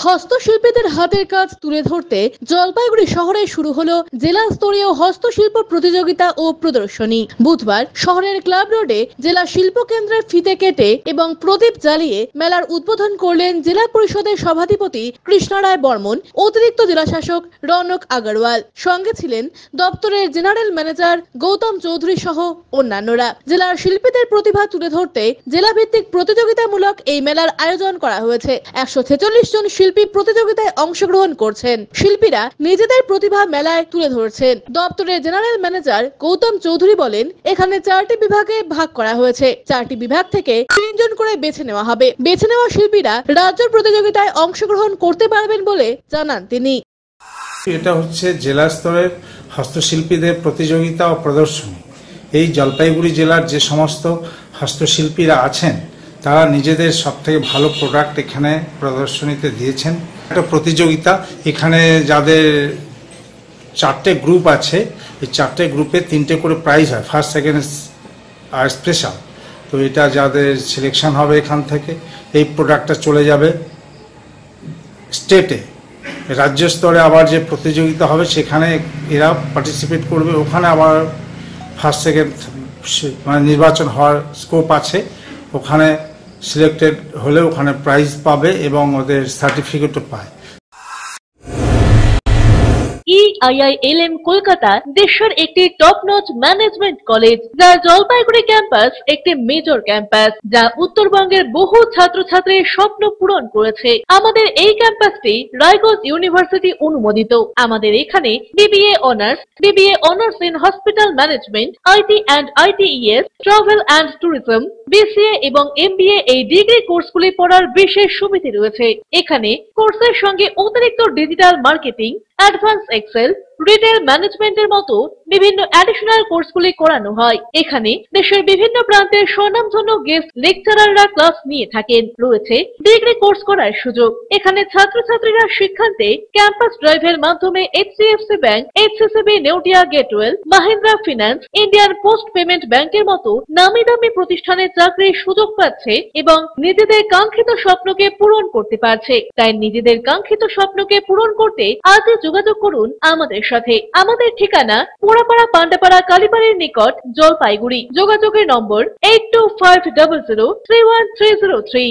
হস্তশিল্পীদের হাতের কাজ তুলে ধরতে জলপাইগুড়ি শহরে শুরু হলো জেলা স্তরীয় হস্তশিল্প প্রতিযোগিতা ও প্রদর্শনী। বুধবার শহরের ক্লাব রোডে জেলা শিল্প কেন্দ্রের ফিতে কেটে এবং প্রদীপ জ্বালিয়ে মেলার উদ্বোধন করলেন জেলা পরিষদের সভাধিপতি কৃষ্ণরায় বর্মন, অতিরিক্ত জেলাশাসক রৌনক আগরওয়াল। সঙ্গে ছিলেন দপ্তরের জেনারেল ম্যানেজার গৌতম চৌধুরী সহ অন্যান্যরা। জেলার শিল্পীদের প্রতিভা তুলে ধরতে জেলাভিত্তিক প্রতিযোগিতামূলক এই মেলার আয়োজন করা হয়েছে। 146 জন শিল্পী প্রতিযোগিতায় অংশগ্রহণ করছেন। শিল্পীরা নিজেদের প্রতিভা মেলায় তুলে ধরছেন। দপ্তরের জেনারেল ম্যানেজার গৌতম চৌধুরী বলেন, এখানে 4টি বিভাগে ভাগ করা হয়েছে। 4টি বিভাগ থেকে 3 জন করে বেছে নেওয়া হবে। বেছে নেওয়া শিল্পীরা রাজ্য প্রতিযোগিতায় অংশগ্রহণ করতে পারবেন বলে জানান তিনি। এটা হচ্ছে জেলা স্তরের হস্তশিল্পীদের প্রতিযোগিতা ও প্রদর্শনী। এই জলপাইগুড়ি জেলার যে সমস্ত হস্তশিল্পীরা আছেন তারা নিজেদের সবথেকে ভালো প্রোডাক্ট এখানে প্রদর্শনীতে দিয়েছেন। একটা প্রতিযোগিতা, এখানে যাদের 4টে গ্রুপ আছে, এই 4টে গ্রুপে 3টে করে প্রাইজ হয়, ফার্স্ট সেকেন্ড আর স্পেশাল। তো এটা যাদের সিলেকশন হবে এখান থেকে এই প্রোডাক্টটা চলে যাবে স্টেটে, রাজ্য স্তরে আবার যে প্রতিযোগিতা হবে সেখানে এরা পার্টিসিপেট করবে। ওখানে আবার ফার্স্ট সেকেন্ড মানে নির্বাচন হওয়ার স্কোপ আছে। ওখানে সিলেক্টেড হলে ওখানে প্রাইজ পাবে এবং ওদের সার্টিফিকেটও পায়। EIILM কলকাতা দেশের একটি টপ নচ ম্যানেজমেন্ট কলেজ, যার জলপাইগুড়ি ক্যাম্পাস একটি মেজর ক্যাম্পাস, যা উত্তরবঙ্গের বহু ছাত্রছাত্রীর স্বপ্ন পূরণ করেছে। আমাদের এই ক্যাম্পাসটি রায়গঞ্জ ইউনিভার্সিটি অনুমোদিত। আমাদের এখানে BBA honours in hospital management, IT and ITES, travel and tourism, BCA এবং MBA এই ডিগ্রি কোর্সগুলি পড়ার বিশেষ সুবিধা রয়েছে। এখানে কোর্সের সঙ্গে অতিরিক্ত digital marketing, advance Excel, retail ম্যানেজমেন্টের মতো বিভিন্ন অ্যাডিশনাল কোর্সগুলি করানো হয়। এখানে দেশের বিভিন্ন প্রান্তের স্বনামধন্য গেস্ট লেকচারাররা ক্লাস নিয়ে থাকেন। রয়েছে ডিগ্রি কোর্স করার সুযোগ। এখানে ছাত্রছাত্রীরা শিক্ষান্তে ক্যাম্পাস ড্রাইভের মাধ্যমে HDFC bank, HCCB Neotia Getwell, Mahindra finance, Indian post payment ব্যাংকের মতো নামি দামি প্রতিষ্ঠানে চাকরির সুযোগ পাচ্ছে এবং নিজেদের কাঙ্ক্ষিত স্বপ্নকে পূরণ করতে পারছে। তাই নিজেদের কাঙ্ক্ষিত স্বপ্নকে পূরণ করতে আজই যোগাযোগ করুন আমাদের সাথে। আমাদের ঠিকানা পোড়াপাড়া পান্ডাপাড়া কালীবাড়ির নিকট, জলপাইগুড়ি। যোগাযোগের নম্বর 8250031303।